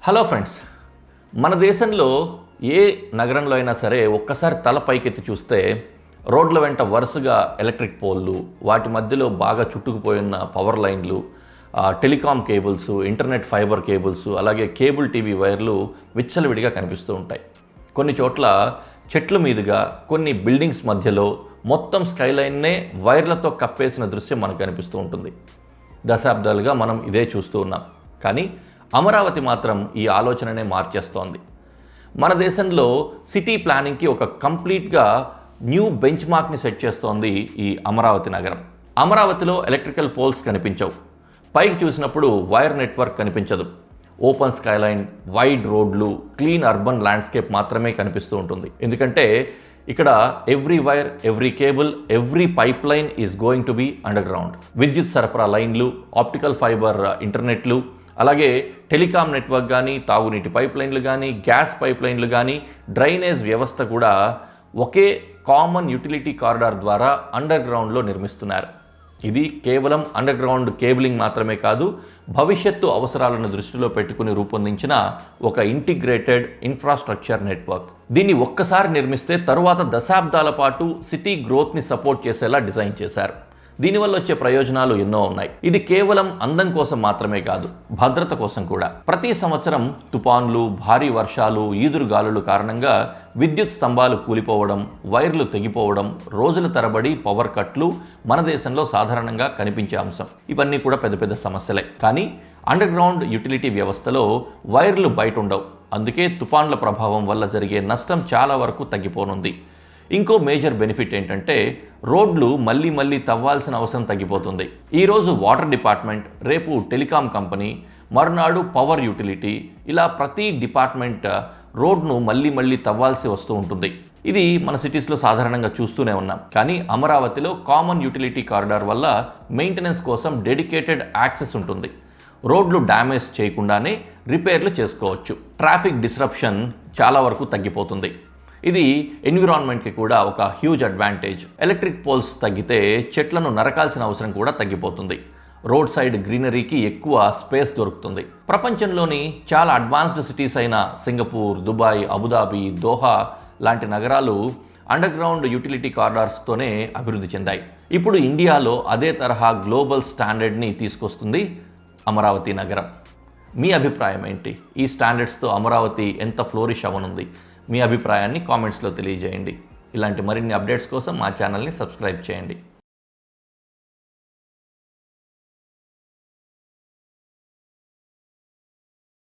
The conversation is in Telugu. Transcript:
హలో ఫ్రెండ్స్, మన దేశంలో ఏ నగరంలో అయినా సరే ఒక్కసారి తల పైకెత్తి చూస్తే రోడ్ల వెంట వరుసగా ఎలక్ట్రిక్ పోల్లు, వాటి మధ్యలో బాగా చుట్టుకుపోయిన పవర్ లైన్లు, telecom cables, internet fibre cables, అలాగే కేబుల్ టీవీ వైర్లు విచ్చలవిడిగా కనిపిస్తూ ఉంటాయి. కొన్ని చోట్ల చెట్ల మీదుగా, కొన్ని బిల్డింగ్స్ మధ్యలో మొత్తం స్కైలైన్నే వైర్లతో కప్పేసిన దృశ్యం మనకు కనిపిస్తూ ఉంటుంది. దశాబ్దాలుగా మనం ఇదే చూస్తూ ఉన్నాం. కానీ అమరావతి మాత్రం ఈ ఆలోచననే మార్చేస్తోంది. మన దేశంలో సిటీ ప్లానింగ్కి ఒక కంప్లీట్గా న్యూ బెంచ్ మార్క్ని సెట్ చేస్తోంది ఈ అమరావతి నగరం. అమరావతిలో ఎలక్ట్రికల్ పోల్స్ కనిపించవు, పైకి చూసినప్పుడు వైర్ నెట్వర్క్ కనిపించదు. ఓపెన్ స్కైలైన్, వైడ్ రోడ్లు, క్లీన్ అర్బన్ ల్యాండ్స్కేప్ మాత్రమే కనిపిస్తూ ఉంటుంది. ఎందుకంటే ఇక్కడ every wire, every cable, every pipeline is going to be underground. విద్యుత్ సరఫరా లైన్లు, ఆప్టికల్ ఫైబర్ ఇంటర్నెట్లు, అలాగే టెలికాం నెట్వర్క్ కానీ, తాగునీటి పైప్ లైన్లు కానీ, గ్యాస్ పైప్ లైన్లు కానీ, డ్రైనేజ్ వ్యవస్థ కూడా ఒకే కామన్ యూటిలిటీ కారిడార్ ద్వారా అండర్ గ్రౌండ్లో నిర్మిస్తున్నారు. ఇది కేవలం అండర్ గ్రౌండ్ కేబులింగ్ మాత్రమే కాదు, భవిష్యత్తు అవసరాలను దృష్టిలో పెట్టుకుని రూపొందించిన ఒక ఇంటిగ్రేటెడ్ ఇన్ఫ్రాస్ట్రక్చర్ నెట్వర్క్. దీన్ని ఒక్కసారి నిర్మిస్తే తరువాత దశాబ్దాల పాటు సిటీ గ్రోత్ని సపోర్ట్ చేసేలా డిజైన్ చేశారు. దీనివల్ల వచ్చే ప్రయోజనాలు ఎన్నో ఉన్నాయి. ఇది కేవలం అందం కోసం మాత్రమే కాదు, భద్రత కోసం కూడా. ప్రతి సంవత్సరం తుపాన్లు, భారీ వర్షాలు, ఈదురుగాలుల కారణంగా విద్యుత్ స్తంభాలు కూలిపోవడం, వైర్లు తెగిపోవడం, రోజుల తరబడి పవర్ కట్లు మన దేశంలో సాధారణంగా కనిపించే అంశం. ఇవన్నీ కూడా పెద్ద పెద్ద సమస్యలే. కానీ అండర్ గ్రౌండ్ యూటిలిటీ వ్యవస్థలో వైర్లు బయట ఉండవు. అందుకే తుపాన్ల ప్రభావం వల్ల జరిగే నష్టం చాలా వరకు తగ్గిపోనుంది. ఇంకో మేజర్ బెనిఫిట్ ఏంటంటే రోడ్లు మళ్ళీ తవ్వాల్సిన అవసరం తగ్గిపోతుంది. ఈరోజు వాటర్ డిపార్ట్మెంట్, రేపు టెలికాం కంపెనీ, మరునాడు పవర్ యూటిలిటీ, ఇలా ప్రతి డిపార్ట్మెంట్ రోడ్ను మళ్ళీ తవ్వాల్సి వస్తూ ఉంటుంది. ఇది మన సిటీస్లో సాధారణంగా చూస్తూనే ఉన్నాం. కానీ అమరావతిలో కామన్ యూటిలిటీ కారిడార్ వల్ల మెయింటెనెన్స్ కోసం డెడికేటెడ్ యాక్సెస్ ఉంటుంది. రోడ్లు డ్యామేజ్ చేయకుండానే రిపేర్లు చేసుకోవచ్చు. ట్రాఫిక్ డిస్రప్షన్ చాలా వరకు తగ్గిపోతుంది. ఇది ఎన్విరాన్మెంట్కి కూడా ఒక హ్యూజ్ అడ్వాంటేజ్. ఎలక్ట్రిక్ పోల్స్ తగ్గితే చెట్లను నరకాల్సిన అవసరం కూడా తగ్గిపోతుంది. రోడ్ సైడ్ గ్రీనరీకి ఎక్కువ స్పేస్ దొరుకుతుంది. ప్రపంచంలోని చాలా అడ్వాన్స్డ్ సిటీస్ అయిన సింగపూర్, దుబాయ్, అబుదాబి, దోహా లాంటి నగరాలు అండర్ గ్రౌండ్ యూటిలిటీ కారిడార్స్తోనే అభివృద్ధి చెందాయి. ఇప్పుడు ఇండియాలో అదే తరహా గ్లోబల్ స్టాండర్డ్ని తీసుకొస్తుంది అమరావతి నగరం. మీ అభిప్రాయం ఏంటి? ఈ స్టాండర్డ్స్తో అమరావతి ఎంత ఫ్లోరిష్ అవ్వనుంది? మీ అభిప్రాయాన్ని కామెంట్స్లో తెలియజేయండి. ఇలాంటి మరిన్ని అప్డేట్స్ కోసం మా ఛానల్ని సబ్స్క్రైబ్ చేయండి.